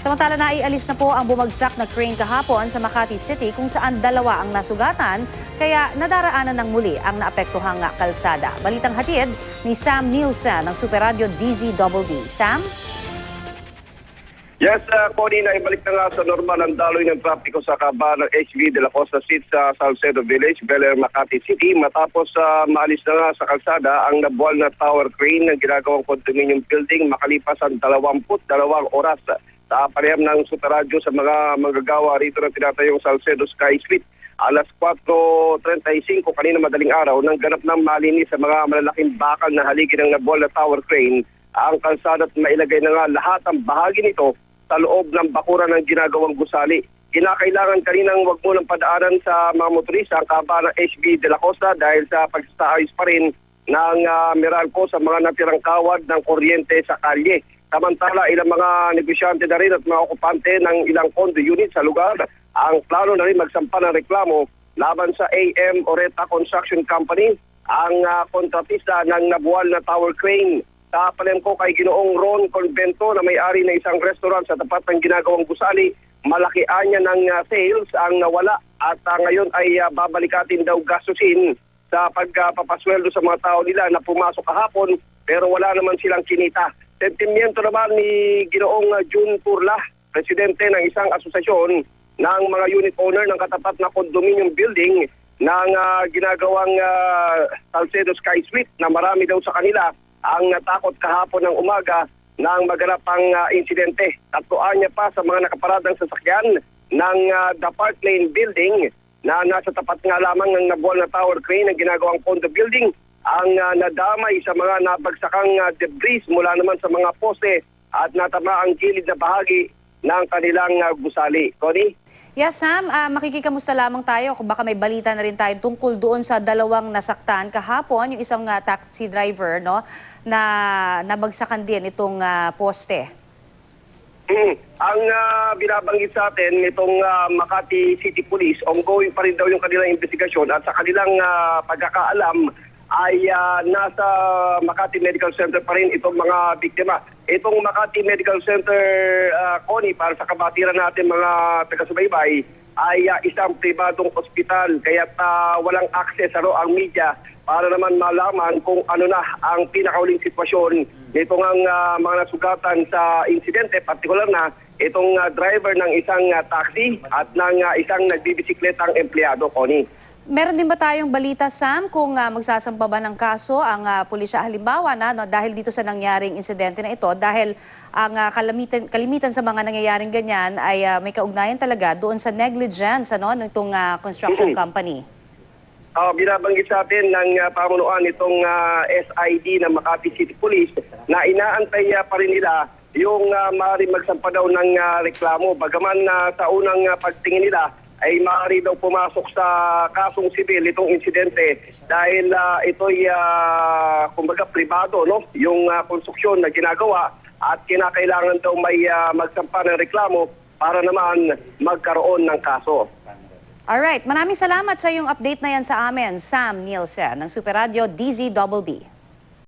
Samantala, naialis na po ang bumagsak na crane kahapon sa Makati City kung saan dalawa ang nasugatan, kaya nadaraanan ng muli ang naapektuhang kalsada. Balitang hatid ni Sam Nielsen ng Super Radio DZBB. Sam? Yes, Connie, na ibalik na nga sa normal ang daloy ng trapiko sa kaba ng HV de la Costa Street sa Salcedo Village, Bel Air, Makati City matapos maalis na nga sa kalsada ang nabuwal na tower crane ng ginagawang condominium building makalipas ang 22 oras sa pareham ng Super Radio sa mga manggagawa rito na tinatayong Salcedo Sky Street. Alas 4:35 kanina madaling araw nang ganap ng malinis sa mga malalaking bakal na haligi ng nabuwal na tower crane ang kalsada at mailagay na nga lahat ang bahagi nito sa loob ng bakuran ng ginagawang gusali. Kinakailangan kaninang wag mo ng padaanan sa mga motorista ang kaba ng HB de la Costa dahil sa pagsaayos pa rin ng Meralco sa mga natirang kawad ng kuryente sa kalye. Samantala, ilang mga negosyante na rin at mga okupante ng ilang condo unit sa lugar ang plano na rin magsampa ng reklamo laban sa AM Oreta Construction Company, ang kontratista ng nabuwal na tower crane. Sa palengko kay Ginoong Ron Convento na may-ari ng isang restaurant sa tapat ng ginagawang gusali, malakian niya ng sales ang nawala at ngayon ay babalikatin daw gastusin sa pagpapasweldo sa mga tao nila na pumasok kahapon pero wala naman silang kinita. Sentimiento naman ni Ginoong June Turla, presidente ng isang asosasyon ng mga unit owner ng katapat na condominium building ng ginagawang Salcedo Sky Suite na marami daw sa kanila ang natakot kahapon ng umaga nang maganap ang insidente. Tatuan niya pa sa mga nakaparadang sasakyan ng The Park Lane Building na nasa tapat nga lamang ng nabuwal na tower crane ng ginagawang condo building ang nadamay sa mga nabagsakang debris mula naman sa mga poste at natama ang gilid na bahagi ng kanilang gusali. Connie? Yes, Sam. Makikikamusta lamang tayo kung baka may balita na rin tayo tungkol doon sa dalawang nasaktan kahapon, yung isang taxi driver, no, na nabagsakan din itong poste. Ang binabanggit sa atin nitong Makati City Police, ongoing pa rin daw yung kanilang investigasyon at sa kanilang pagkakaalam ay nasa Makati Medical Center pa rin itong mga biktima. Itong Makati Medical Center, Connie, para sa kabatiran natin mga taga-subaybay, ay isang pribadong ospital kaya walang access ang media para naman malaman kung ano na ang pinakauling sitwasyon nitong mga nasugatan sa insidente, partikular na itong driver ng isang taxi at ng isang nagbibisikletang empleyado, Connie. Meron din ba tayong balita, Sam, kung magsasampa ba ng kaso ang pulisya halimbawa na dahil dito sa nangyaring insidente na ito, dahil ang kalimitan sa mga nangyayaring ganyan ay may kaugnayan talaga doon sa negligence nitong construction company? Binabanggit sa atin ng pamunuan itong SID ng Makati City Police na inaantay pa rin nila yung maaaring magsampa daw ng reklamo. Bagaman sa unang pagtingin nila ay maaari daw pumasok sa kasong sibil itong insidente dahil ito'y kumbaga pribado, no? Yung konstruksyon na ginagawa at kinakailangan daw may magsampa ng reklamo para naman magkaroon ng kaso. Alright, maraming salamat sa iyong update na yan sa amin, Sam Nielsen ng Super Radio DZBB.